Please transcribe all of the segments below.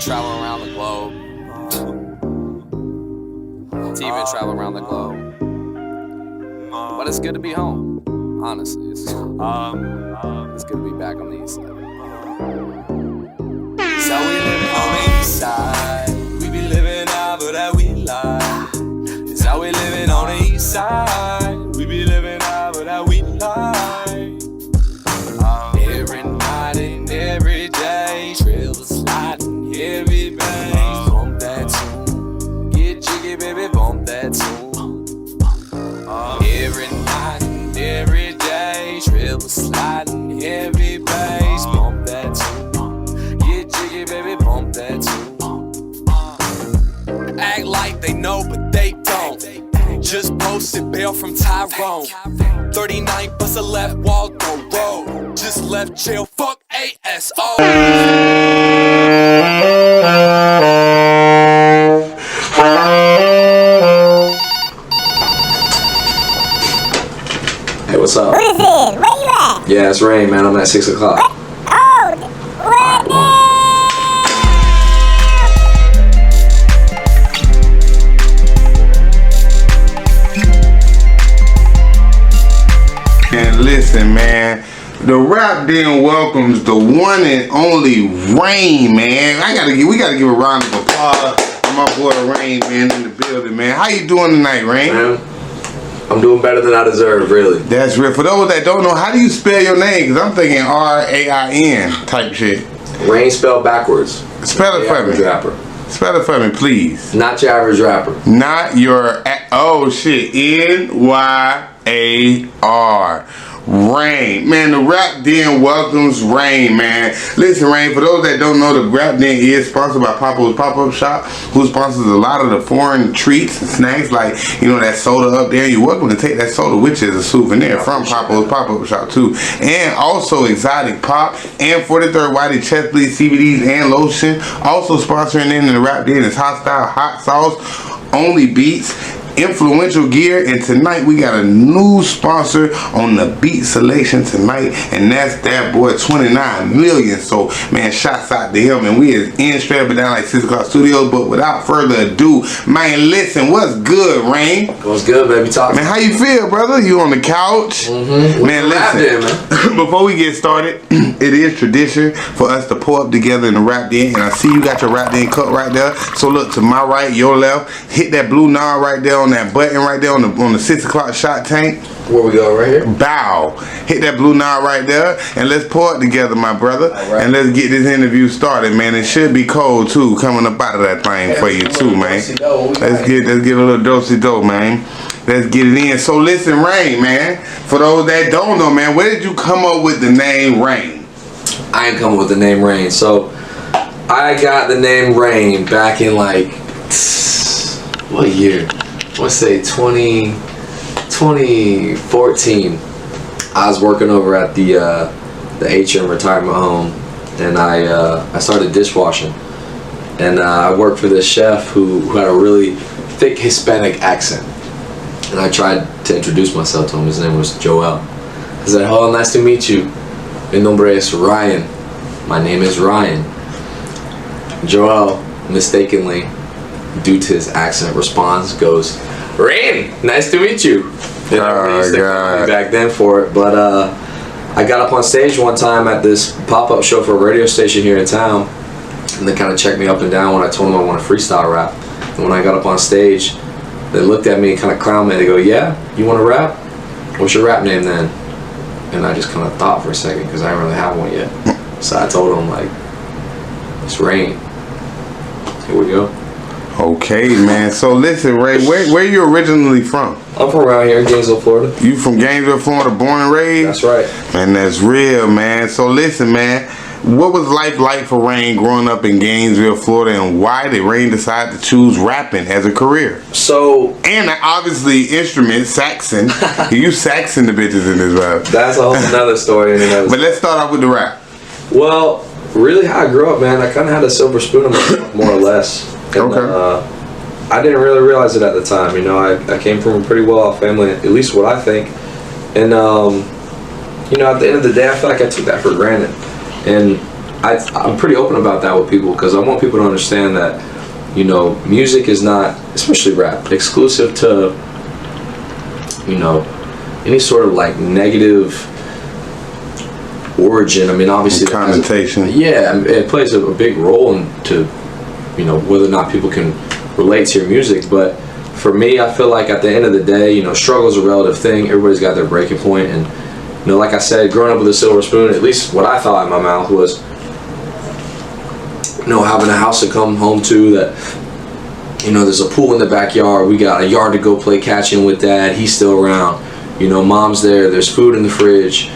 travel around the globe. Even travel around the globe. But it's good to be home. Honestly, it's good to be back on the east side. So we living on the east side. We be living out, but that we lie. It's how we living on the east side. We be living out, but that we lie. Every night and every day, trails sliding, heavy bass. Bump that tune, get jiggy, baby, bump that tune. Every night and every day, trails sliding, heavy bass. Bump that tune, get jiggy, baby, bump that tune. Act like they know, but they don't. Just posted bail from Tyrone. 39 bust a left, Waldo Road. Just left jail, fuck ASO. Hey, what's up? Who is it? Where you at? Yeah, it's Rayn, man. I'm at 6 o'clock. Oh, what? And listen, man, the RapDen welcomes the one and only Rayn, man. We gotta give a round of applause to my boy Rayn, man, in the building, man. How you doing tonight, Rayn? Man, I'm doing better than I deserve, really. That's real. For those that don't know, how do you spell your name? Because I'm thinking R-A-I-N type shit. Rayn spelled backwards. Spell it for me. Rapper. Spell it for me, please. Not your average rapper. Not your, oh shit, N-Y-A-R. Rayn, man, the RapDen welcomes Rayn, man. Listen, Rayn, for those that don't know, the RapDen is sponsored by Papo's Pop-Up Shop, who sponsors a lot of the foreign treats and snacks, like, you know, that soda up there. You're welcome to take that soda with you as a souvenir from Papo's Pop-Up Shop, too. And also Exotic Pop and 43rd Whitey Chest Bleed CBDs and lotion. Also sponsoring in the RapDen is Hostile Hot Sauce, Only Beats, Influential Gear, and tonight we got a new sponsor on the beat selection tonight, and that's that boy 29 million. So man, shouts out to him, and we is in straight up and down like 6 o'clock studios. But without further ado, man, listen, what's good, Rayn? What's good, baby? Talk. Man, how you feel, brother? You on the couch? Man, listen, man. Before we get started, it is tradition for us to pour up together in the RapDen, and I see you got your RapDen cup right there. So look, to my right, your left, hit that blue knob right there on that button right there on the 6 o'clock shot tank. Where we go, right here? Bow. Hit that blue knob right there, and let's pour it together, my brother. Right. And let's get this interview started, man. It should be cold too, coming up out of that thing for you too, man. Let's get a little dosey-do, man. Let's get it in. So listen, Rayn, man, for those that don't know, man, where did you come up with the name Rayn? I ain't coming with the name Rayn. So I got the name Rayn back in like, what year? Let's say 2014. I was working over at the HM retirement home, and I started dishwashing, and I worked for this chef who had a really thick Hispanic accent, and I tried to introduce myself to him. His name was Joel. I said, "Hello, nice to meet you. Mi nombre es Ryan. My name is Ryan." Joel mistakenly, due to his accent, responds, goes, "Rayn, nice to meet you." They never used to call me back then for it, but I got up on stage one time at this pop-up show for a radio station here in town, and they kind of checked me up and down when I told them I want to freestyle rap. And when I got up on stage, they looked at me and kind of clowned me. They go, "Yeah, you want to rap? What's your rap name then?" And I just kind of thought for a second because I didn't really have one yet. So I told them, like, "It's Rayn." Here we go. Okay, man. So listen, Ray, where you originally from? I'm from around here in Gainesville, Florida. You from Gainesville, Florida, born and raised? That's right. Man, that's real, man. So listen, man, what was life like for Rayn growing up in Gainesville, Florida, and why did Rayn decide to choose rapping as a career? So, and obviously instrument, saxon. You saxon the bitches in this rap. That's a whole nother story. But let's start off with the rap. Well, really how I grew up, man, I kind of had a silver spoon in my mouth, more or less. And, okay. I didn't really realize it at the time. You know, I came from a pretty well-off family, at least what I think. And, you know, at the end of the day, I feel like I took that for granted. And I'm pretty open about that with people because I want people to understand that, you know, music is not, especially rap, exclusive to, you know, any sort of like negative origin. I mean, obviously connotation. It plays a big role into, you know, whether or not people can relate to your music. But for me, I feel like at the end of the day, you know, struggle is a relative thing. Everybody's got their breaking point, and you know, like I said, growing up with a silver spoon, at least what I thought in my mouth was, you know, having a house to come home to that, you know, there's a pool in the backyard, we got a yard to go play catching with dad, he's still around, you know, mom's there, there's food in the fridge,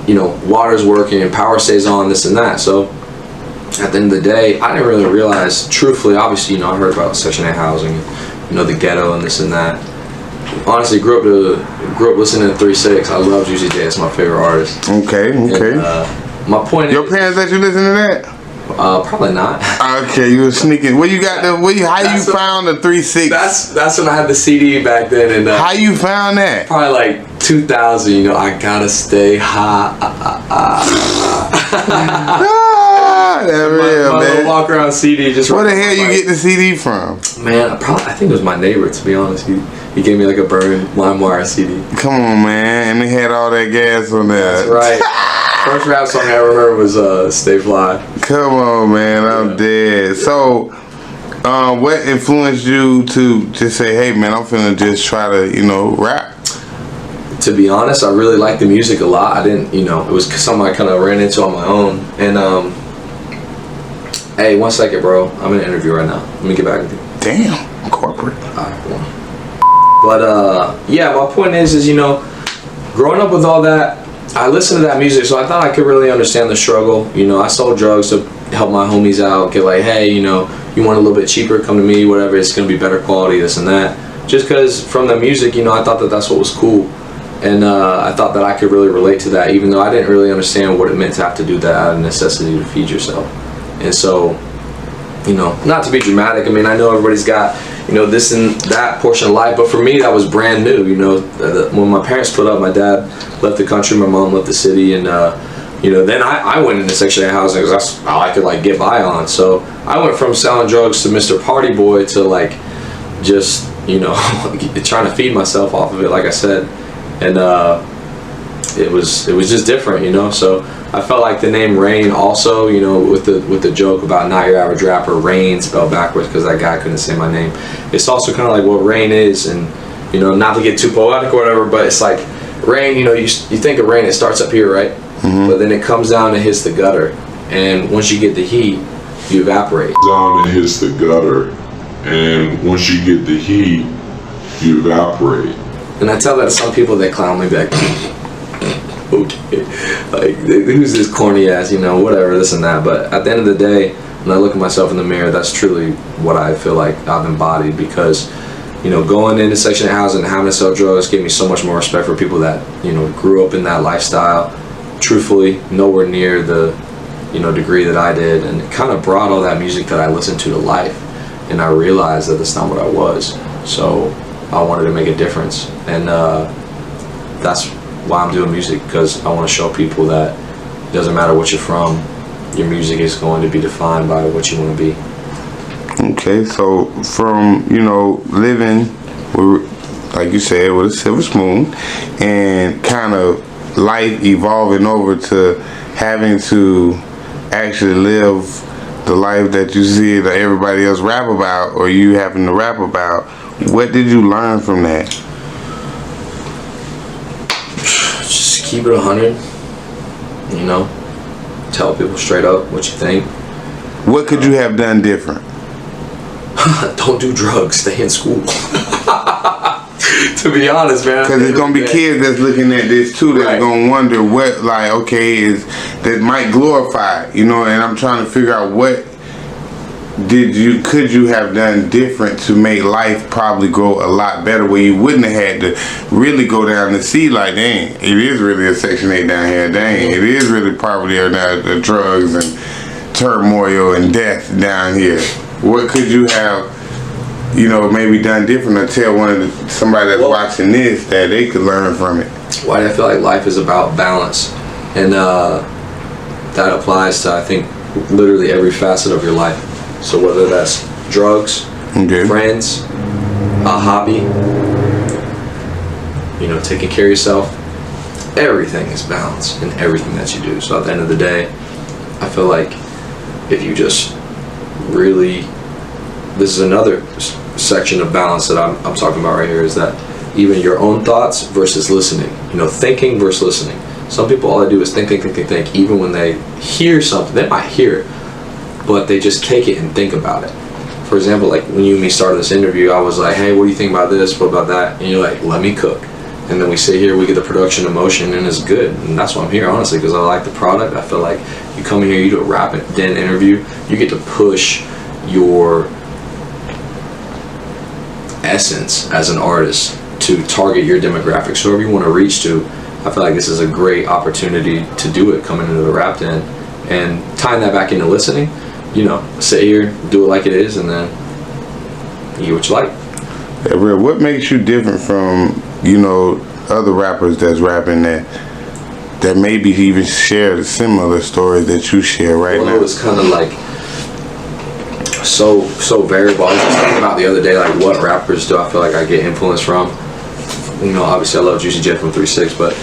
you know, water's working, power stays on, this and that. So at the end of the day, I didn't really realize, truthfully, obviously, you know, I heard about Section 8 housing, you know, the ghetto and this and that. Honestly, grew up listening to 3-6. I love Juicy J. It's my favorite artist. Okay. And, my point Your is, parents let you listen to that? Probably not. Okay, you were sneaking. Where you got the? How you found the 3-6? That's when I had the CD back then, and how you found that? Probably like 2000. You know, I gotta stay high. That real, my man. Walk around CD. Just where the hell you get the CD from? Man, I think it was my neighbor. To be honest, he gave me like a burned LimeWire CD. Come on, man, and they had all that gas on there. That's right. First rap song I ever heard was "Stay Fly." Come on, man, I'm dead. So, what influenced you to just say, "Hey, man, I'm finna just try to, you know, rap"? To be honest, I really liked the music a lot. I didn't, you know, it was something I kind of ran into on my own. And hey, 1 second, bro. I'm in an interview right now. Let me get back with you. Damn, corporate. Alright, but yeah, my point is, you know, growing up with all that, I listened to that music, so I thought I could really understand the struggle. You know, I sold drugs to help my homies out, get like, hey, you know, you want a little bit cheaper, come to me, whatever, it's gonna be better quality, this and that. Just because from the music, you know, I thought that that's what was cool. And I thought that I could really relate to that, even though I didn't really understand what it meant to have to do that out of necessity to feed yourself. And so, you know, not to be dramatic, I mean, I know everybody's got, you know, this and that portion of life, but for me, that was brand new. You know, when my parents split up, my dad left the country, my mom left the city, and you know, then I went into Section 8 housing because that's all I could like get by on. So I went from selling drugs to Mr. Party Boy to like just, you know, trying to feed myself off of it, like I said. And it was just different, you know. So I felt like the name Rayn also, you know, with the joke about not your average rapper, Rayn spelled backwards because that guy couldn't say my name. It's also kind of like what Rayn is, and you know, not to get too poetic or whatever, but it's like rain. You know, you think of rain, it starts up here, right? Mm-hmm. But then it comes down and hits the gutter, and once you get the heat, you evaporate. Down and hits the gutter, and once you get the heat, you evaporate. And I tell that to some people, they clown me back. Okay, like who's this corny ass, you know, whatever, this and that. But at the end of the day, when I look at myself in the mirror, that's truly what I feel like I've embodied. Because, you know, going into Section 8 housing and having to sell drugs gave me so much more respect for people that, you know, grew up in that lifestyle. Truthfully, nowhere near the, you know, degree that I did, and it kind of brought all that music that I listened to life. And I realized that that's not what I was. So I wanted to make a difference, and that's why I'm doing music, because I want to show people that it doesn't matter what you're from, your music is going to be defined by what you want to be. Okay, so from, you know, living with, like you said, with a silver spoon, and kind of life evolving over to having to actually live the life that you see that everybody else rap about, or you having to rap about, what did you learn from that? Just keep it 100, you know, tell people straight up what you think. What could you have done different? Don't do drugs, stay in school. To be honest, man. Because there's going to be kids that's looking at this too, that's right. going to wonder what, like, okay, that might glorify, you know, and I'm trying to figure out what could you have done different to make life probably go a lot better, where you wouldn't have had to really go down and see, like, dang, it is really a Section 8 down here, dang, it is really poverty or the drugs and turmoil and death down here. What could you have, you know, maybe done different, or tell somebody that's watching this that they could learn from it? Why do I feel like life is about balance, and that applies to, I think, literally every facet of your life. So whether that's drugs, friends, a hobby, you know, taking care of yourself, everything is balance in everything that you do. So at the end of the day, I feel like if you just really, this is another section of balance that I'm talking about right here, is that even your own thoughts versus listening, you know, thinking versus listening. Some people, all they do is think. Even when they hear something, they might hear it, but they just take it and think about it. For example, like when you and me started this interview, I was like, hey, what do you think about this? What about that? And you're like, let me cook. And then we sit here, we get the production in motion, and it's good. And that's why I'm here, honestly, because I like the product. I feel like you come in here, you do a RapDen interview, you get to push your essence as an artist to target your demographic. So whoever you want to reach to, I feel like this is a great opportunity to do it coming into the RapDen. And tying that back into listening, you know, sit here, do it like it is, and then you get what you like. Yeah, real. What makes you different from, you know, other rappers that's rapping that maybe even share similar stories that you share right now? It was kind of like so variable. I was just thinking about the other day, like what rappers do I feel like I get influence from? You know, obviously I love Juicy J from 3-6, but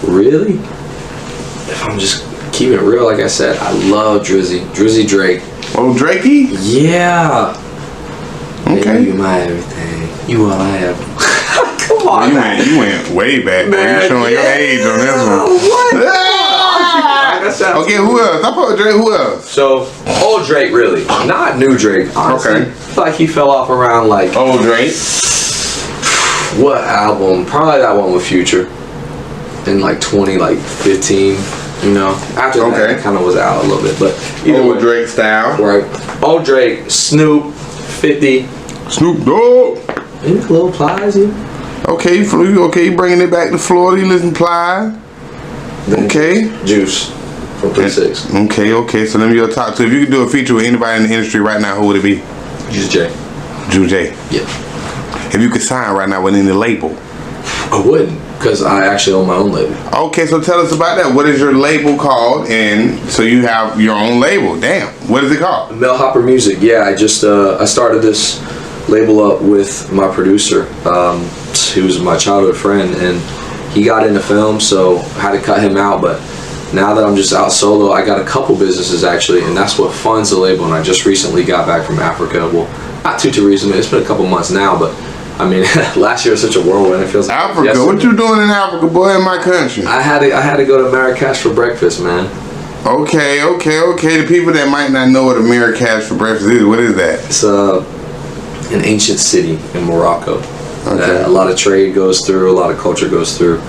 really, if I'm just keeping it real, like I said, I love Drizzy Drake. Oh, Drakey? Yeah. Okay. Baby, you my everything. You all I have. Come on, well, you went way back. Man, you showing your age on this one. What? Okay, who else? I put Drake. Who else? So, old Drake, really, not new Drake. Honestly. Okay. I feel like he fell off around like old Drake. What album? Probably that one with Future in like 2015. You know, after that, it kind of was out a little bit, but old Drake style, right? Old Drake, Snoop, 50, Snoop Dogg, any little Plies. Okay, you bringing it back to Florida. You listen to Plies. Okay, Juice from 3-6. Okay. So let me go talk to. If you could do a feature with anybody in the industry right now, who would it be? Juice J. Juice J. Yeah. If you could sign right now with any label, I wouldn't, because I actually own my own label. Okay, so tell us about that. What is your label called? And so you have your own label. Damn, what is it called? Mel Hopper Music. Yeah, I just I started this label up with my producer. He was my childhood friend, and he got into film, so I had to cut him out. But now that I'm just out solo, I got a couple businesses actually, and that's what funds the label. And I just recently got back from Africa. Well, not too recently. It's been a couple months now, but I mean, last year was such a whirlwind. It feels like Africa. yesterday. What you doing in Africa, boy? In my country. I had to go to Marrakesh for breakfast, man. Okay. The people that might not know what a Marrakesh for breakfast is, what is that? It's an ancient city in Morocco. That a lot of trade goes through, a lot of culture goes through.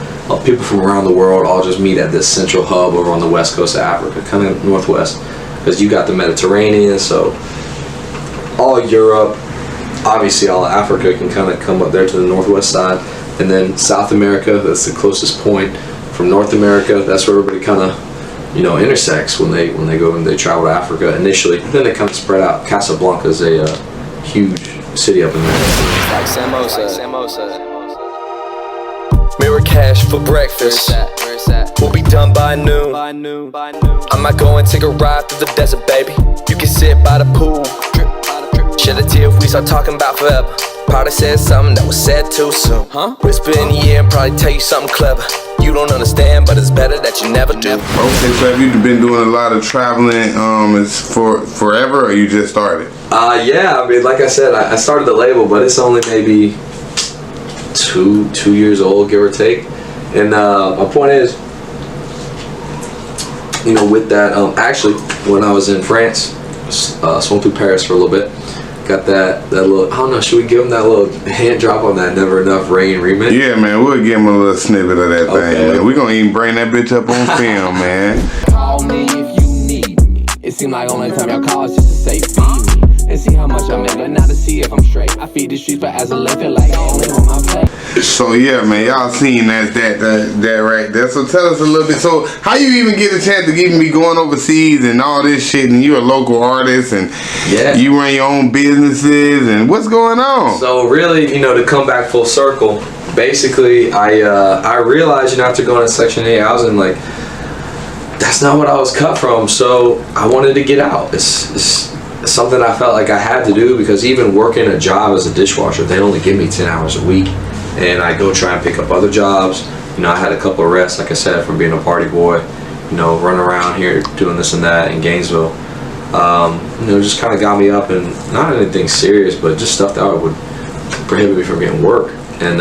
People from around the world all just meet at this central hub over on the west coast of Africa, kind of northwest, because you got the Mediterranean, so all Europe, obviously all of Africa can kind of come up there to the northwest side, and then South America, that's the closest point from North America. That's where everybody kind of, you know, intersects when they go and they travel to Africa initially. Then they kind of spread out. Casablanca is a huge city up in there. Like Samosa. Marrakesh for breakfast. We'll be done by noon. I might go and take a ride through the desert, baby. You can sit by the pool. Shed a tear if we start talking about forever. Probably said something that was said too soon. Whisper in the ear and probably tell you something clever. You don't understand, but it's better that you never do. Okay, so have you been doing a lot of traveling is for forever, or you just started? Yeah, I mean, like I said, I started the label, but it's only maybe two years old, give or take. And my point is, you know, with that, actually, when I was in France, swung through Paris for a little bit. Got that little, I don't know, should we give him that little hand drop on that Never Enough Rayn remix? Yeah, man, we'll give him a little snippet of that thing, man. We're gonna even bring that bitch up on film, man. Call me if you need me. It seemed like only time y'all call is just to say feed me. And see how much I make, but not to see if I'm straight. I feed the streets, but as a live, feel like I only want my plate. So yeah, man, y'all seen that right there. So tell us a little bit. So how you even get a chance to even be going overseas and all this shit, and you're a local artist, and you run your own businesses, and what's going on? So really, you know, to come back full circle, basically, I realized, you know, after going to Section 8, I was in like that's not what I was cut from. So I wanted to get out. It's something I felt like I had to do, because even working a job as a dishwasher, they only give me 10 hours a week, and I go try and pick up other jobs. You know, I had a couple of rests, like I said, from being a party boy, you know, running around here doing this and that in Gainesville. You know, just kind of got me up, and not anything serious, but just stuff that would prohibit me from getting work. And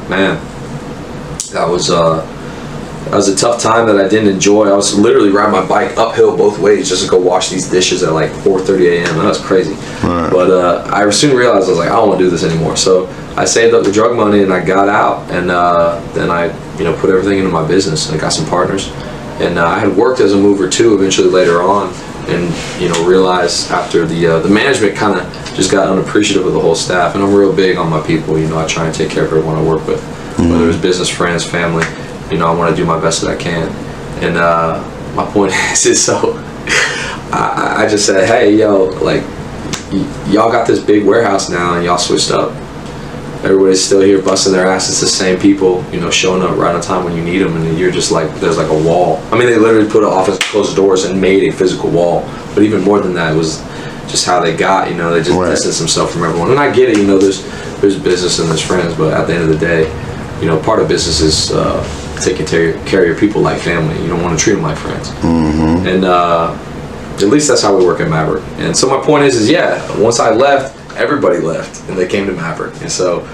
man, that was a tough time that I didn't enjoy. I was literally riding my bike uphill both ways just to go wash these dishes at like 4:30 a.m. That was crazy. Right. But I soon realized, I was like, I don't want to do this anymore. So I saved up the drug money and I got out, and then I, you know, put everything into my business. I got some partners, and I had worked as a mover too eventually later on, and you know, realized after the management kind of just got unappreciative of the whole staff. And I'm real big on my people. You know, I try and take care of everyone I work with, whether it's business, friends, family. You know, I want to do my best that I can. And my point is so I just said, hey, yo, like, y'all got this big warehouse now, and y'all switched up. Everybody's still here busting their ass. It's the same people, you know, showing up right on time when you need them, and you're just like, there's like a wall. I mean, they literally put an office, closed doors, and made a physical wall. But even more than that, it was just how they got, you know, they just distanced themselves from everyone. And I get it, you know, there's business and there's friends, but at the end of the day, you know, part of business is taking care of your people like family. You don't want to treat them like friends. And at least that's how we work at Maverick. And so my point is yeah, once I left, everybody left, and they came to Maverick. And so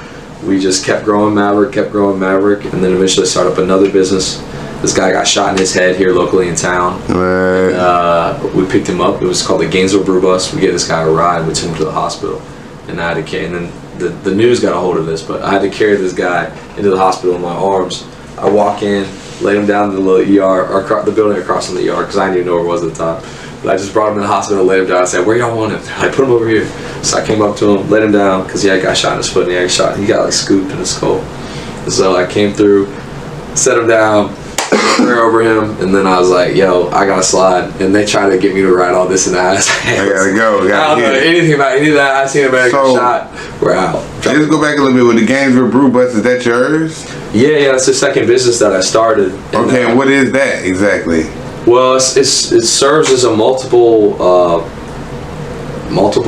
we just kept growing Maverick, and then eventually started up another business. This guy got shot in his head here locally in town. Right. And, we picked him up. It was called the Gainesville Brew Bus. We gave this guy a ride. We took him to the hospital, and I had to carry. And then the news got a hold of this, but I had to carry this guy into the hospital in my arms. I walk in, laid him down in the little ER, or the building across from the ER, because I didn't even know where it was at the time. But I just brought him in the hospital, laid him down. I said, where y'all want him? I put him over here. So I came up to him, laid him down, because he had got shot in his foot, and he got like scooped in his skull. And so I came through, set him down, prayer over him, and then I was like, yo, I gotta slide. And they tried to get me to write all this and that. I gotta go. I don't know anything about any of that. I seen a man get shot. We're out. Let's go back a little bit with the Gainesville Brew Bus. Is that yours? Yeah, it's the second business that I started. Okay, and what is that exactly? Well, it serves as a multiple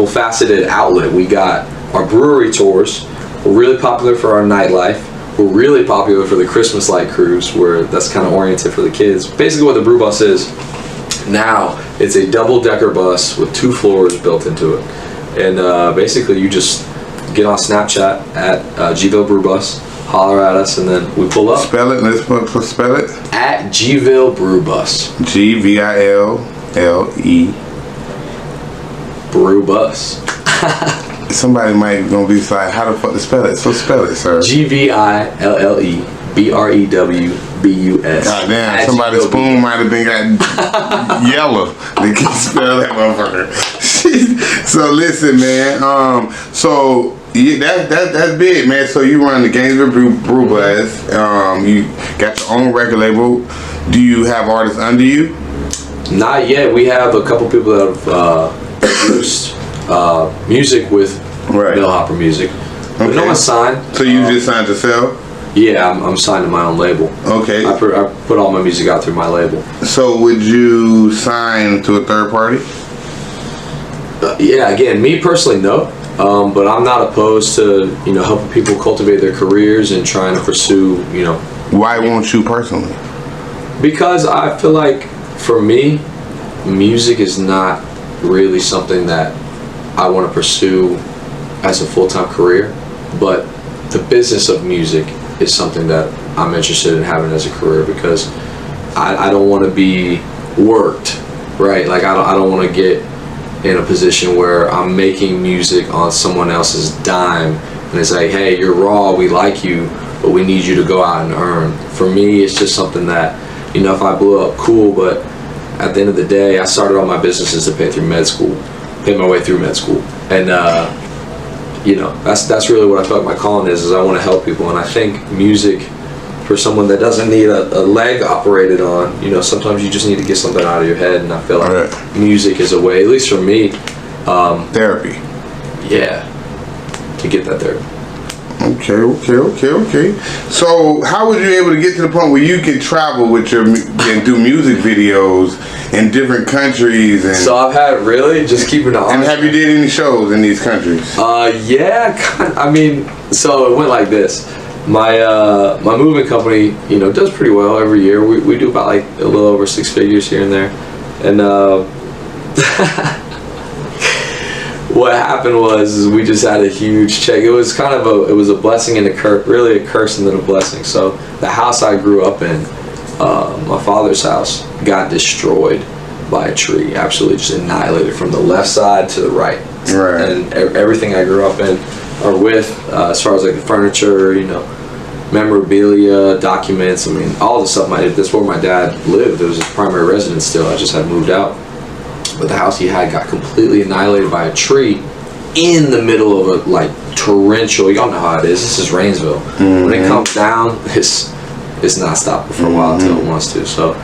faceted outlet. We got our brewery tours. We're really popular for our nightlife. We're really popular for the Christmas light cruise, where that's kind of oriented for the kids. Basically what the brew bus is now, it's a double-decker bus with 2 floors built into it. And basically you just get on Snapchat at Gville Brew Bus, holler at us, and then we pull up. Spell it. Let's spell it. At Gville Brew Bus. Gville. Brew Bus. Somebody might gonna be like, how the fuck to spell it? So spell it, sir. GvilleBrewbus. God damn, somebody's spoon might have been got yellow. They can spell that motherfucker. So listen, man. So yeah, that's big, man. So you run the Gainesville Brew Bus. You got your own record label. Do you have artists under you? Not yet. We have a couple people that have produced music with Bill Hopper Music. But no one's signed. So you just signed yourself? Yeah, I'm signed to my own label. Okay. I put all my music out through my label. So would you sign to a third party? Yeah, again, me personally, no. But I'm not opposed to, you know, helping people cultivate their careers and trying to pursue, you know. Why won't you personally? Because I feel like, for me, music is not really something that I want to pursue as a full-time career, but the business of music is something that I'm interested in having as a career, because I don't want to be worked, right? Like I don't want to get in a position where I'm making music on someone else's dime and it's like, hey, you're raw, we like you, but we need you to go out and earn. For me, it's just something that, you know, if I blew up, cool, but at the end of the day, I started all my businesses to pay my way through med school. And you know, that's really what I feel like my calling is I want to help people. And I think music, for someone that doesn't need a leg operated on, you know, sometimes you just need to get something out of your head, and I feel like music is a way, at least for me, therapy. Yeah, to get that therapy. Okay. So, how was you able to get to the point where you can travel with and do music videos in different countries? And So I've had really just keeping it honest. and have you did any shows in these countries? Yeah, I mean, so it went like this. My moving company, does pretty well every year. We do about like a little over 6 figures here and there, and what happened was we just had a huge check. It was kind of a blessing and a curse, really a curse and then a blessing. So the house I grew up in, my father's house, got destroyed by a tree, absolutely just annihilated from the left side to the right. Right. And everything I grew up in or with, as far as like the furniture, memorabilia, documents. I mean, all the stuff. That's where my dad lived. It was his primary residence still. I just had moved out. But the house he had got completely annihilated by a tree in the middle of a torrential. Y'all know how it is. This is Raynsville. When it comes down, it's not stopping for a while until it wants to. So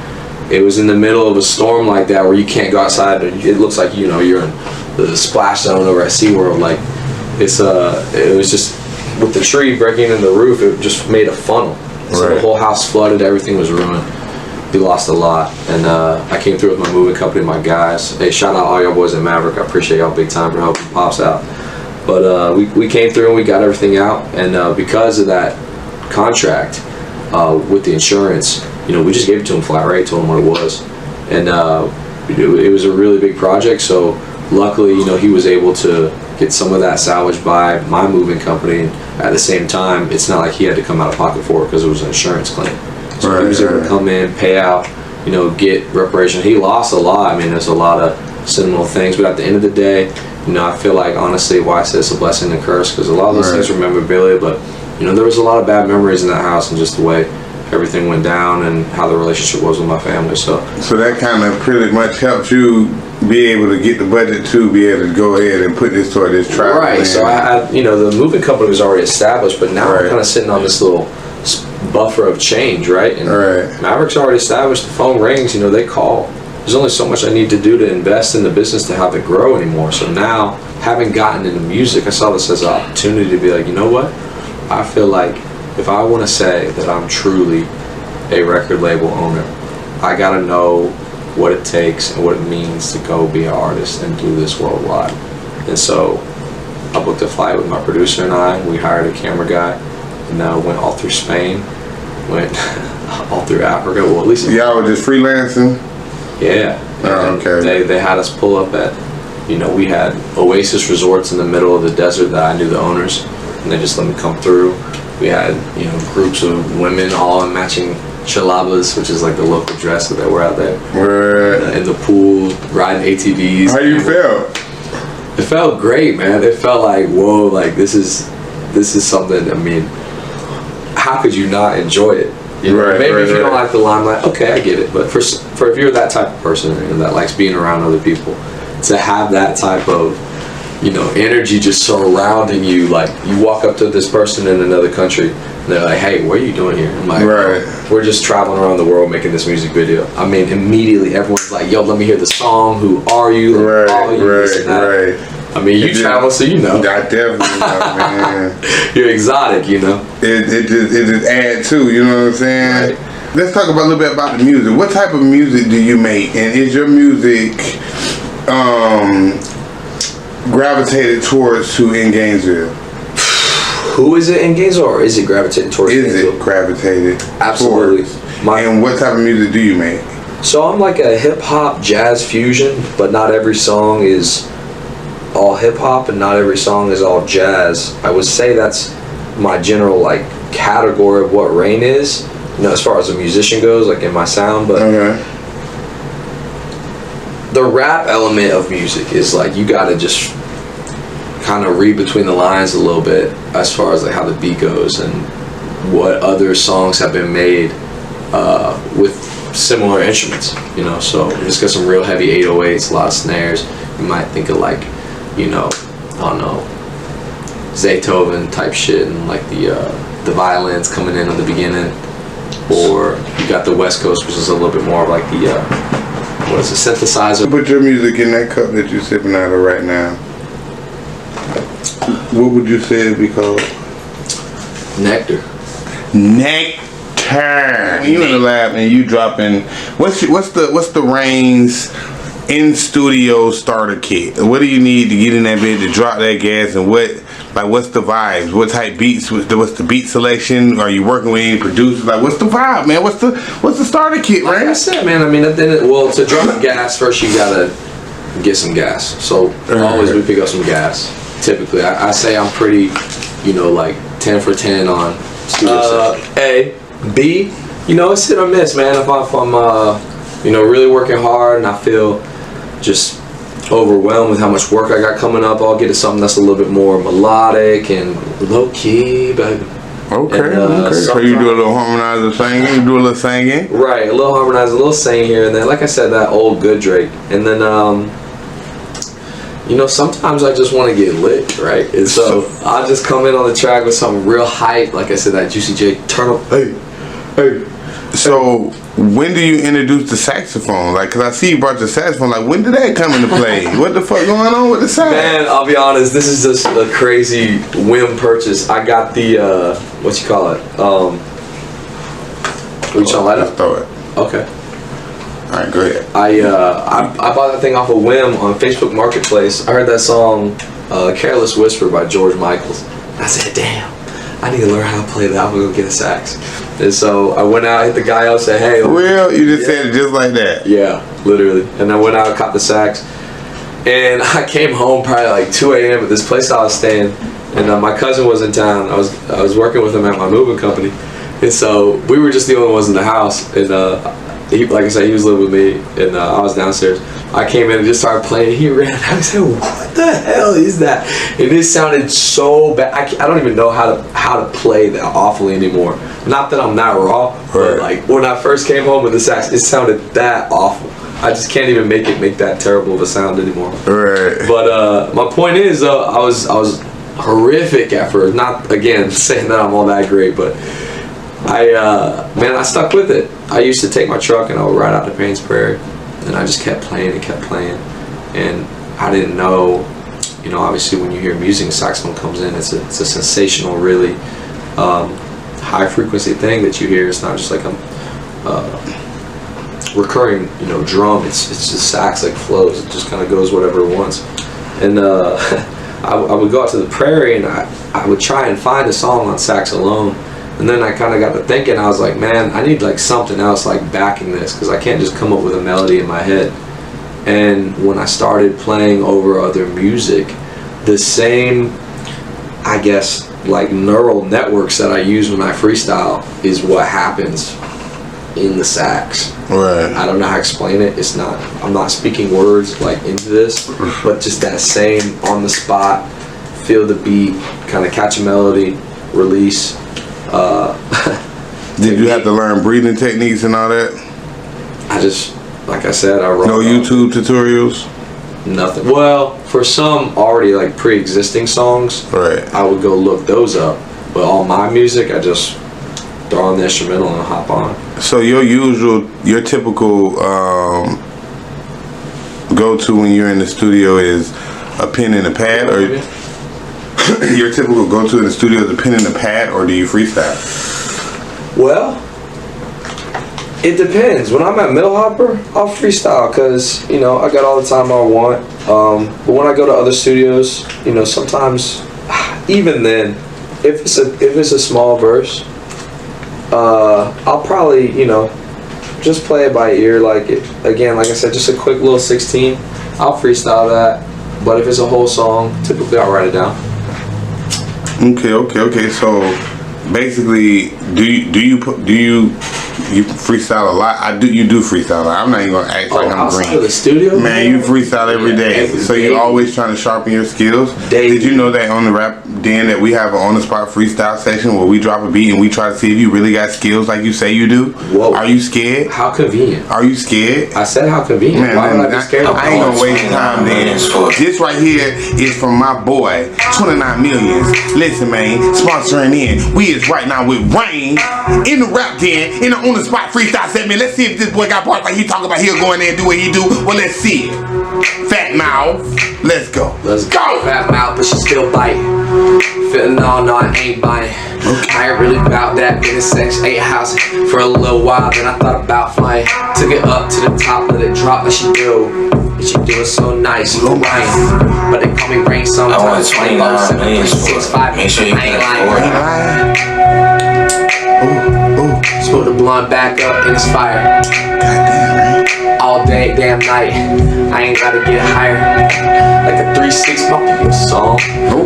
it was in the middle of a storm like that where you can't go outside. It looks like you're in the splash zone over at SeaWorld. Like it was just with the tree breaking in the roof. It just made a funnel. So the whole house flooded. Everything was ruined. We lost a lot, and I came through with my moving company, my guys. Hey, shout out all y'all boys at Maverick. I appreciate y'all big time for helping Pops out. But we came through and we got everything out, and because of that contract with the insurance, we just gave it to him flat rate, told him what it was, and it was a really big project. So luckily, he was able to get some of that salvaged by my moving company. At the same time, it's not like he had to come out of pocket for it because it was an insurance claim. So he was able to come in, pay out, get reparation. He lost a lot. I mean, there's a lot of sentimental things, but at the end of the day, I feel like honestly why I say it's a blessing and a curse, because a lot of those things were memorabilia, but there was a lot of bad memories in that house and just the way everything went down and how the relationship was with my family. So that kind of pretty much helped you be able to get the budget to be able to go ahead and put this toward this travel. Right. So I the moving company was already established, but now I'm kind of sitting on this little buffer of change, right? And Maverick's already established. The phone rings, they call. There's only so much I need to do to invest in the business to have it grow anymore. So now, having gotten into music, I saw this as an opportunity to be like, you know what? I feel like if I want to say that I'm truly a record label owner, I gotta know what it takes and what it means to go be an artist and do this worldwide. And so I booked a flight with my producer and I. We hired a camera guy, and went all through Spain, went all through Africa. Well, at least y'all were just freelancing. Yeah. Oh, okay. They had us pull up at, we had Oasis resorts in the middle of the desert that I knew the owners, and they just let me come through. We had groups of women all in matching chalabas, which is like the local dress that they wear out there. In the pool, riding ATVs. How you felt? It felt great, man. It felt like, whoa, like this is something. I mean, how could you not enjoy it? Maybe if you don't like the limelight, okay, I get it. But for if you're that type of person that likes being around other people, to have that type of energy just surrounding you, like you walk up to this person in another country and they're like, hey, what are you doing here? I'm like, we're just traveling around the world making this music video. I mean, immediately everyone's like, yo, let me hear the song. Who are you? I mean, you travel, so you know. I definitely know, man. You're exotic, It just adds to, you know what I'm saying? Right. Let's talk about a little bit about the music. What type of music do you make? And is your music gravitated towards in Gainesville? Who is it in Gainesville, or is it gravitated towards Gainesville? Is it gravitated Absolutely. And what type of music do you make? So I'm like a hip-hop jazz fusion, but not every song is all hip-hop and not every song is all jazz. I would say that's my general like category of what Rayn is, as far as a musician goes, like in my sound. But the rap element of music is like you gotta just kind of read between the lines a little bit as far as like how the beat goes and what other songs have been made with similar instruments, so it's got some real heavy 808s, a lot of snares. You might think of like, I don't know, Beethoven type shit, and like the violins coming in at the beginning, or you got the West Coast, which is a little bit more of like the synthesizer. Put your music in that cup that you're sipping out of right now. What would you say it'd be called? Nectar. Nectar. When you in the lab and you dropping, what's the Rayn's in studio starter kit? What do you need to get in that bed to drop that gas, and what's the vibes? What type beats? What's the beat selection? Are you working with any producers? Like, what's the vibe, man? What's the starter kit, right? Like I said, man. I mean, to drop gas first, you gotta get some gas. So always we pick up some gas. Typically, I say I'm pretty, like 10 for 10 on studio sessions. A, B, it's hit or miss, man. If I'm really working hard and I feel just overwhelmed with how much work I got coming up, I'll get to something that's a little bit more melodic and low key, baby. Okay. So you do a little harmonizer singing, you do a little singing? Right, a little harmonizer, a little singing here and then. Like I said, that old good Drake. And then, sometimes I just want to get lit, right? And so I'll just come in on the track with something real hype. Like I said, that Juicy J, turn up, hey. So when do you introduce the saxophone? Like, cause I see you brought the saxophone. Like, when did that come into play? What the fuck going on with the sax? Man, I'll be honest. This is just a crazy whim purchase. I got the what you call it? We trying to light up? Throw it. Okay. All right, go ahead. I bought that thing off of whim on Facebook Marketplace. I heard that song, "Careless Whisper" by George Michaels. I said, damn. I need to learn how to play that. I'm gonna go get a sax. And so I went out, hit the guy up, said, hey. Well, you just said it just like that. Yeah, literally. And I went out, caught the sax. And I came home probably like 2 a.m. at this place I was staying. And my cousin was in town. I was working with him at my moving company. And so we were just the only ones in the house. And like I said, he was living with me. And I was downstairs. I came in and just started playing. He ran out. I said, what the hell is that? And it sounded so bad. I don't even know how to play that awfully anymore. Not that I'm not raw, but like when I first came home with the sax, it sounded that awful. I just can't even make that terrible of a sound anymore. Right. But my point is, I was horrific at first. Not again saying that I'm all that great, but I stuck with it. I used to take my truck and I would ride out to Payne's Prairie. And I just kept playing and kept playing, and I didn't know, obviously when you hear music, saxophone comes in, it's a sensational, really high frequency thing that you hear. It's not just like a recurring, drum. It's just sax like flows. It just kind of goes whatever it wants. And I would go out to the prairie and I would try and find a song on sax alone. And then I kind of got to thinking, I was like, man, I need like something else like backing this, because I can't just come up with a melody in my head. And when I started playing over other music, the same, I guess, like neural networks that I use when I freestyle is what happens in the sax. Right. I don't know how to explain it. I'm not speaking words like into this, but just that same on the spot, feel the beat, kind of catch a melody, release. Did you have to learn breathing techniques and all that? Like I said, I wrote. No YouTube tutorials? Nothing. Well, for some already like pre-existing songs, right, I would go look those up. But all my music, I just throw on the instrumental and hop on. So your typical go-to when you're in the studio is a pen and a pad, or your typical go-to in the studio is a pen and a pad, or do you freestyle? Well, it depends. When I'm at Middle Hopper, I'll freestyle because, I got all the time I want. But when I go to other studios, sometimes, even then, if it's a small verse, I'll probably, just play it by ear. Like I said, just a quick little 16. I'll freestyle that. But if it's a whole song, typically I'll write it down. Okay. So basically, do you freestyle a lot? You do freestyle a lot. I'm not even gonna act like I'm green. The studio, man, you freestyle every day. So you're always trying to sharpen your skills. Did you know that on the RapDen that we have an on the spot freestyle section where we drop a beat and we try to see if you really got skills like you say you do? Whoa. Are you scared? How convenient. Are you scared? I said how convenient. Man, why would I be scared? I ain't gonna waste time then. This right here is from my boy, 29 Millions. Listen, man, sponsoring in. We is right now with Rayn in the RapDen in the on the spot freestyle segment. Let's see if this boy got parts like he talking about. He'll go in there and do what he do. Well, let's see it. Fat mouth. Let's go. Let's go. Fat mouth, but she still biting. Feeling all, no, I ain't buying. I ain't really about that business sex, ate house for a little while, then I thought about flying. Took it up to the top, let it drop like she do. And she do it so nice, Rayn. But they call me Rayn sometimes. 24/7, 365, Make sure you I ain't lying. Ain't Spoke the blunt back up in this fire. All day, damn night. I ain't gotta get higher. Like a 3-6 bumpy song.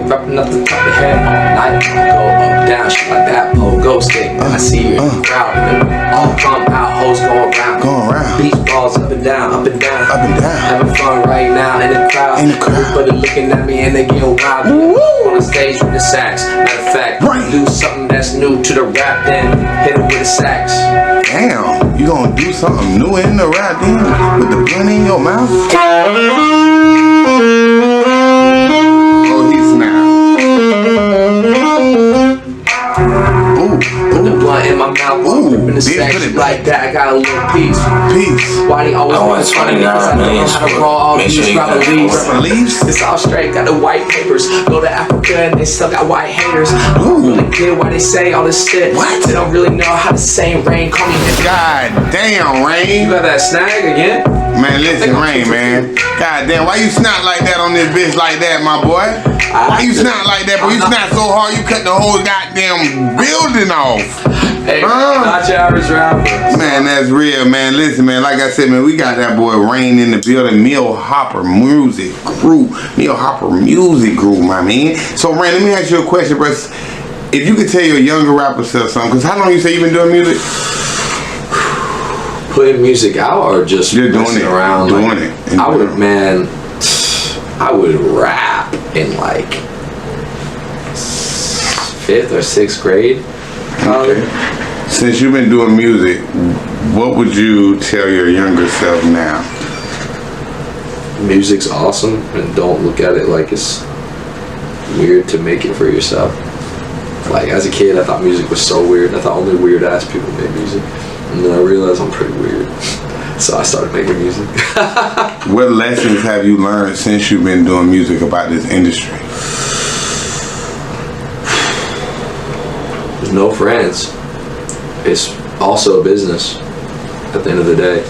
Rapping up the top of the head all night. Go up, down, shit like that. Pogo stick. I see you in the crowd. All come out, hoes going round. Beach balls up and down, up and down. Having fun right now in the crowd. Everybody looking at me and they getting wild. On the stage with the sax. Matter of fact, do something that's new to the RapDen. Hit it with the sax. Damn, you gonna do something new in the rap then? With the blunt in your mouth? Oh, he snapped. Put the blunt in my mouth, ripping the sax like that. I got a little piece. Why they always want to funny? Because I don't know how to roll all these rubber leaves. It's all straight, got the white papers. Go to Africa and they still got white haters. I don't really get why they say all this shit. They don't really know how to say Rayn. Call me nigga. God damn, Rayn. You got that snag again? Man, listen, Rayn, man. God damn, why you snot like that on this bitch like that, my boy? Why you snot like that, bro? You snot so hard you cut the whole goddamn building off. Hey, not your average rapper. Man, that's real, man. Listen, man, like I said, man, we got that boy Rayn in the building. Hiphop music crew. Hiphop music crew, my man. So, Rayn, let me ask you a question, bro. If you could tell your younger rapper self something, because how long you say you been doing music? Putting music out or just you're doing it around? Doing it. I would, man, I would rap in like 5th or 6th grade. Okay. Since you've been doing music, what would you tell your younger self now? Music's awesome, and don't look at it like it's weird to make it for yourself. Like as a kid, I thought music was so weird. I thought only weird ass people made music, and then I realized I'm pretty weird. So I started making music. What lessons have you learned since you've been doing music about this industry? There's no friends. It's also a business at the end of the day.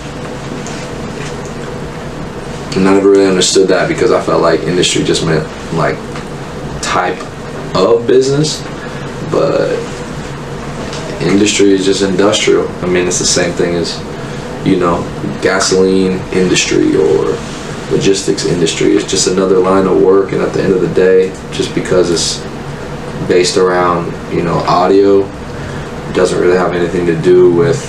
And I never really understood that because I felt like industry just meant like type of business, but industry is just industrial. I mean, it's the same thing as, you know, gasoline industry or logistics industry. It's just another line of work, and at the end of the day, just because it's based around, you know, audio, it doesn't really have anything to do with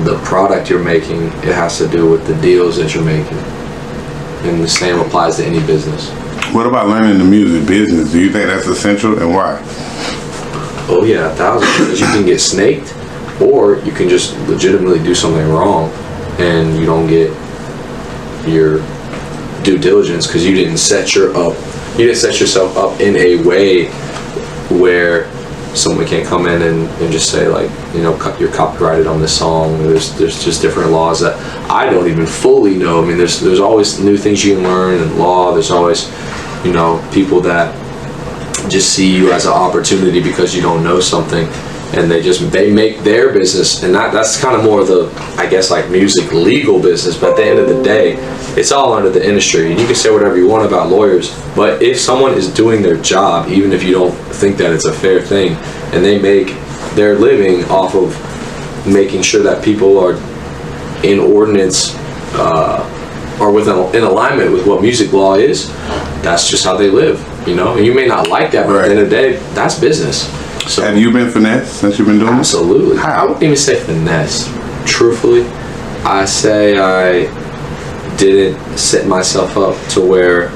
the product you're making. It has to do with the deals that you're making, and the same applies to any business. What about learning the music business? Do you think that's essential, and why? Oh yeah, 1,000%. Because you can get snaked, or you can just legitimately do something wrong and you don't get your due diligence because you didn't set yourself up in a way where someone can come in and just say, like, you know, you're copyrighted on this song. There's just different laws that I don't even fully know. I mean, there's always new things you can learn in law. There's always, you know, people that just see you as an opportunity because you don't know something, and they make their business, and that's kind of more of the, I guess, like music legal business. But at the end of the day, it's all under the industry, and you can say whatever you want about lawyers, but if someone is doing their job, even if you don't think that it's a fair thing, and they make their living off of making sure that people are in ordinance or in alignment with what music law is, that's just how they live, you know. And you may not like that, but at the end of the day, that's business. So, have you been finessed since you've been doing this? Absolutely. I wouldn't even say finesse. Truthfully, I say I didn't set myself up to where,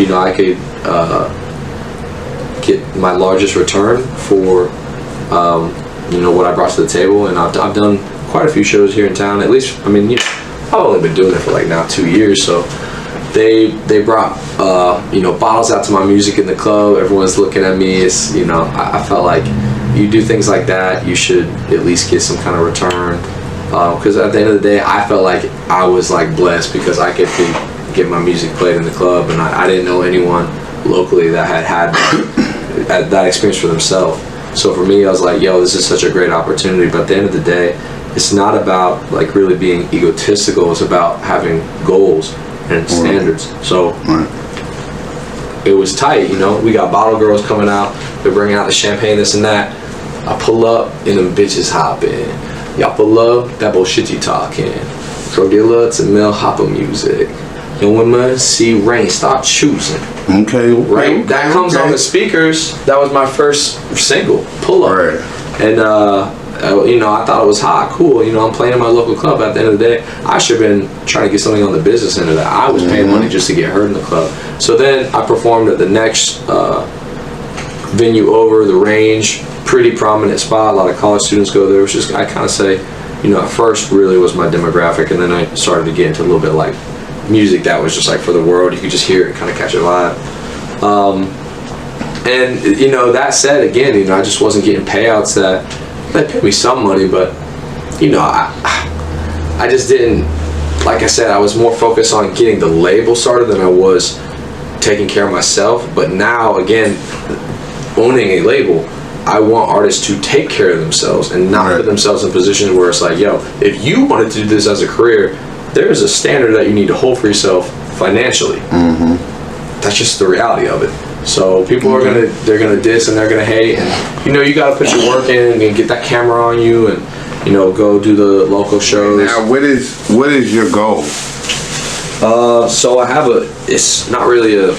you know, I could get my largest return for, you know, what I brought to the table. And I've done quite a few shows here in town. At least, I mean, you know, I've only been doing it for like now 2 years, so they brought you know, bottles out to my music in the club. Everyone's looking at me. It's, you know, I felt like you do things like that, you should at least get some kind of return, because at the end of the day, I felt like I was like blessed because I could be get my music played in the club, and I didn't know anyone locally that had that experience for themselves. So for me, I was like, yo, this is such a great opportunity. But at the end of the day, it's not about like really being egotistical. It's about having goals and standards. So it was tight, you know. We got bottle girls coming out. They're bringing out the champagne, this and that. I pull up and them bitches hop in. Y'all pull up, that bullshit you talking. From Dilla to Mel Hopper music. Young women see Rayn, stop choosing. Okay. Right? That comes on the speakers. That was my first single, Pull Up. Right. And, you know, I thought it was hot, cool. You know, I'm playing in my local club. At the end of the day, I should have been trying to get something on the business end of that. I was paying money just to get heard in the club. So then I performed at the next venue over, the Range. Pretty prominent spot. A lot of college students go there. It was just, I kind of say, you know, at first really was my demographic, and then I started to get into a little bit like music that was just like for the world. You could just hear it, kind of catch a vibe. And you know, that said, again, you know, I just wasn't getting payouts that they paid me some money, but you know, I just didn't. Like I said, I was more focused on getting the label started than I was taking care of myself. But now, again, owning a label, I want artists to take care of themselves and not put themselves in positions where it's like, yo, if you wanted to do this as a career, there's a standard that you need to hold for yourself financially. That's just the reality of it. So people are they're gonna diss and they're gonna hate, and you know, you gotta put your work in and get that camera on you, and you know, go do the local shows. Now, what is your goal? So I have it's not really a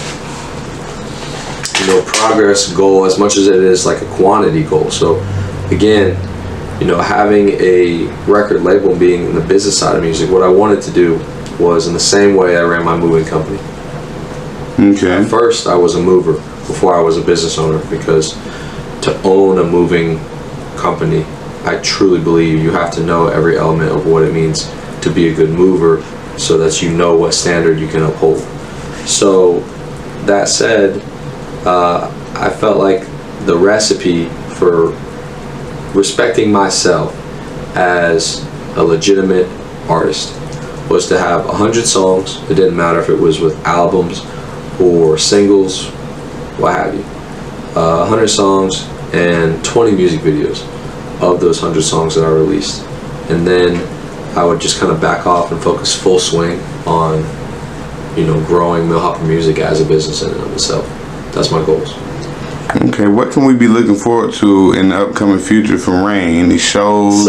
progress goal as much as it is like a quantity goal. So again, you know, having a record label and being in the business side of music, what I wanted to do was in the same way I ran my moving company. Okay. At first I was a mover before I was a business owner, because to own a moving company, I truly believe you have to know every element of what it means to be a good mover, so that you know what standard you can uphold. So that said, I felt like the recipe for respecting myself as a legitimate artist was to have 100 songs. It didn't matter if it was with albums or singles, what have you. 100 songs and 20 music videos of those 100 songs that I released. And then I would just kind of back off and focus full swing on, you know, growing Mill Hopper Music as a business in and of itself. That's my goals. Okay, what can we be looking forward to in the upcoming future from Rayn? Any shows,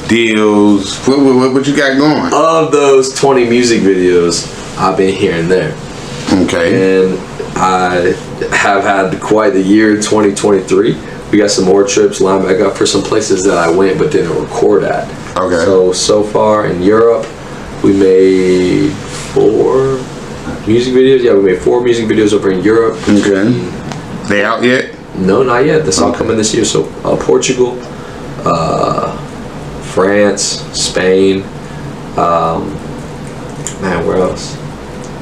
deals? What you got going? Of those 20 music videos, I've been here and there. Okay. And I have had quite the year 2023. We got some more trips lined back up for some places that I went but didn't record at. Okay. So far in Europe, we made 4 music videos. Yeah, we made 4 music videos over in Europe. Okay. They out yet? No, not yet. That's all coming this year. So Portugal, France, Spain. Man, where else?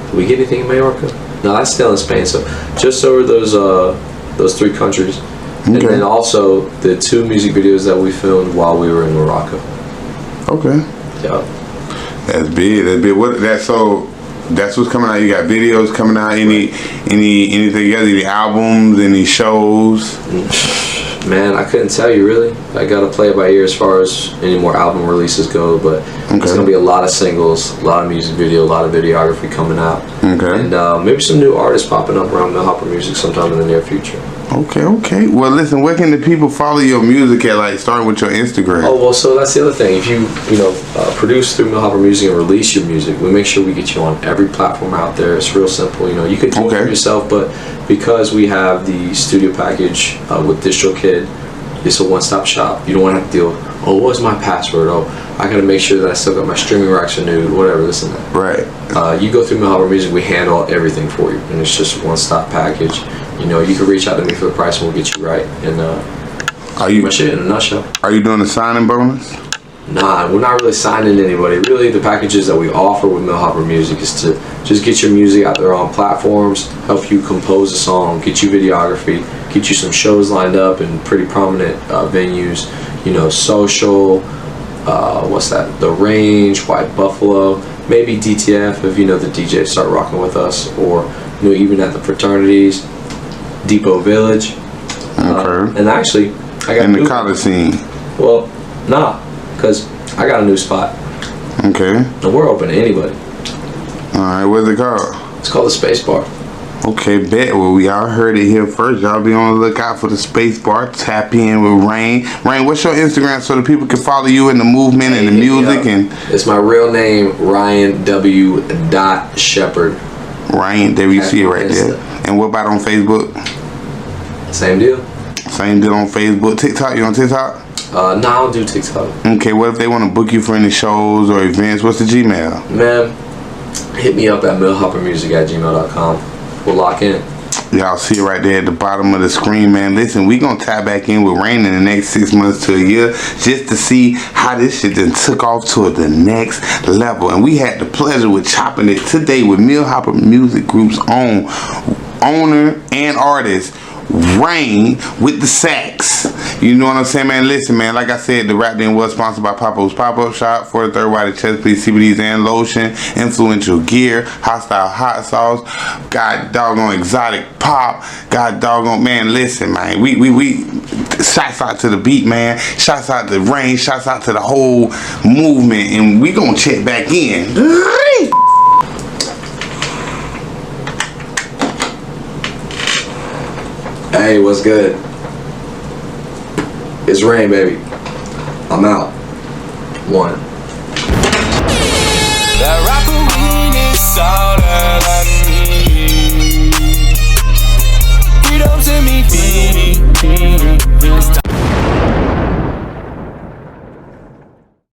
Did we get anything in Mallorca? No, that's still in Spain. So just over those 3 countries. And then also the 2 music videos that we filmed while we were in Morocco. Okay. Yeah. That's big. That's big. So that's what's coming out. You got videos coming out. Anything else? Any albums? Any shows? Man, I couldn't tell you really. I gotta play it by ear as far as any more album releases go. But it's gonna be a lot of singles, a lot of music video, a lot of videography coming out, and maybe some new artists popping up around Mill Hopper Music sometime in the near future. Okay. Well, listen, where can the people follow your music at? Like, starting with your Instagram. Oh, well, so that's the other thing. If you produce through Mill Hopper Music and release your music, we make sure we get you on every platform out there. It's real simple. You know, you can do it for yourself, but because we have the studio package with DistroKid, it's a one-stop shop. You don't want to have to deal with, oh, what's my password? Oh, I got to make sure that I still got my streaming rights renewed, whatever, this and that. Right. You go through Mill Hopper Music, we handle everything for you, and it's just a one-stop package. You know, you can reach out to me for the price and we'll get you right. And are you much it in a nutshell. Are you doing a signing bonus? Nah, we're not really signing anybody. Really, the packages that we offer with Mill Hopper Music is to just get your music out there on platforms, help you compose a song, get you videography, get you some shows lined up in pretty prominent venues. You know, Social, the Range, White Buffalo, maybe DTF if you know the DJs start rocking with us, or even at the fraternities, Depot Village. Okay. And actually, I got in the college scene. Well, nah, cause I got a new spot. Okay. And we're open to anybody. All right. What's it called? It's called the Space Bar. Okay, bet. Well, we all heard it here first. Y'all be on the lookout for the Space Bar. Tap in with Rayn. Rayn, what's your Instagram so the people can follow you in the movement and the music? And it's my real name, Ryan W. Shepherd. Rayn, there you see it right there. And what about on Facebook? Same deal. Same deal on Facebook. TikTok, you on TikTok? No, I don't do TikTok. Okay, what if they want to book you for any shows or events? What's the Gmail? Man, hit me up at millhoppermusic@gmail.com. We'll lock in. Y'all see it right there at the bottom of the screen, man. Listen, we gonna tap back in with Rayn in the next 6 months to a year just to see how this shit then took off to the next level. And we had the pleasure with chopping it today with Hopper Music Group's own owner and artist, Rayn, with the sax. You know what I'm saying, man? Listen, man, like I said, the RapDen was sponsored by Papo's Pop-Up Shop, 43rd White Chesapeake, CBDs and lotion, influential gear, hostile hot sauce, god doggone exotic pop, god doggone, man, listen, man, we shouts out to the beat, man, shouts out to Rayn, shouts out to the whole movement, and we gonna check back in. Hey, what's good? It's Rayn, baby. I'm out. One. That rapper we need solder.